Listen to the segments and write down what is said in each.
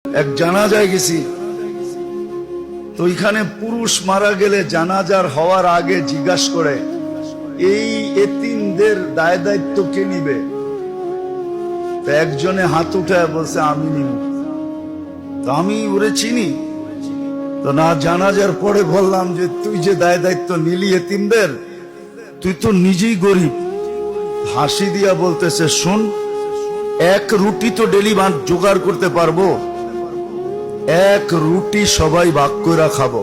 এক জানাজায় গেছি, তো এখানে পুরুষ মারা গেলে জানাজার হওয়ার আগে জিজ্ঞাসা করে এই এতিমদের দায় দায়িত্ব কে নিবে। তো একজনে হাত উঠায় বলছে আমি নিব। তো আমি ওরে চিনি, তো না জানাজার পরে বললাম যে তুই যে দায় দায়িত্ব নিলি এতিমদের, তুই তো নিজেই গরিব। হাসি দিয়া বলতেছে শোন, এক রুটি তো ডেলি জোগাড় করতে পারবো, এক রুটি সবাই ভাগ করে খাবো।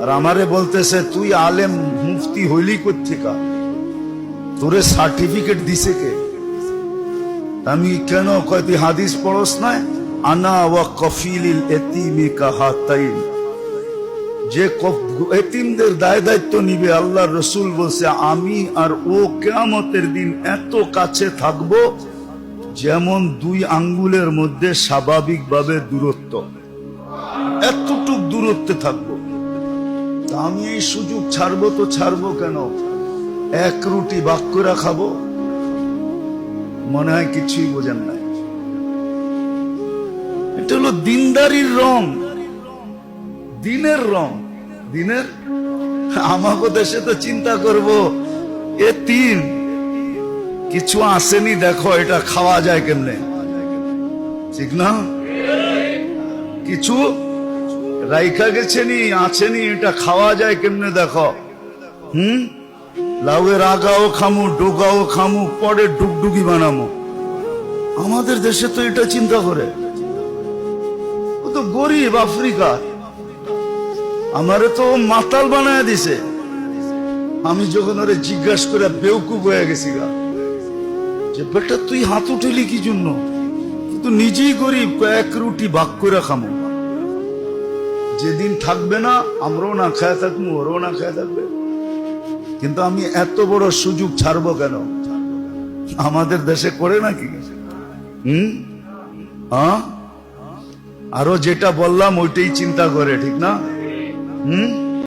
আর আমারে বলতেছে তুই আলেম মুফতি হইলি কোত্থেকা, তোরে সার্টিফিকেট দিছে কে? আমি কেন কয় তুই হাদিস পড়স না, আনা ওয়া কফিলিল এতিমি কাহাতাইন, যে এতিমদের দায় দায়িত্ব নিবে আল্লাহর রাসূল বলছে আমি আর ও কিয়ামতের দিন এত কাছে থাকবো যেমন দুই আঙ্গুলের মধ্যে স্বাভাবিকভাবে দূরত্ব, এতটুক দূরত্বে থাকবো। আমি এই সুযোগ ছাড়বো তো ছাড়বো কেন? এক রুটি ভাগ করে খাবো। মনে হয় কিছুই বোঝেন নাই। এটা হলো দিনদারির রং, দিনের রং, দিনের। আমাকে দেশে তো চিন্তা করব এ তিন কিছু আসেনি, দেখো এটা খাওয়া যায় কেমনে, ঠিক না? কিছু রাইখা গেছেনি, আছেনি, এটা খাওয়া যায় কেমনে দেখো। লাউয়ের আগাও খামু, ডোগাও খামু, পরে ডুগডুগি বানামো। আমাদের দেশে তো এটা চিন্তা করে। ও তো গরিব আফ্রিকা, আমারে তো মাতাল বানায় দিছে। আমি যখন ওরে জিজ্ঞাসা করে বেউকুফ হয়ে গেছি গা, যে বেটা তুই হাত উঠেলি কি জন্য? কিন্তু নিজেই গরিব, এক রুটি ভাগ করে খামো। যেদিন থাকবে না আমরাও না খায় থাকবো, ওরাও না খায় থাকবে। কিন্তু আমি এত বড় সুযোগ ছাড়বো কেন? আমাদের দেশে করে নাকি? আরো যেটা বললাম ওইটাই চিন্তা করে, ঠিক না?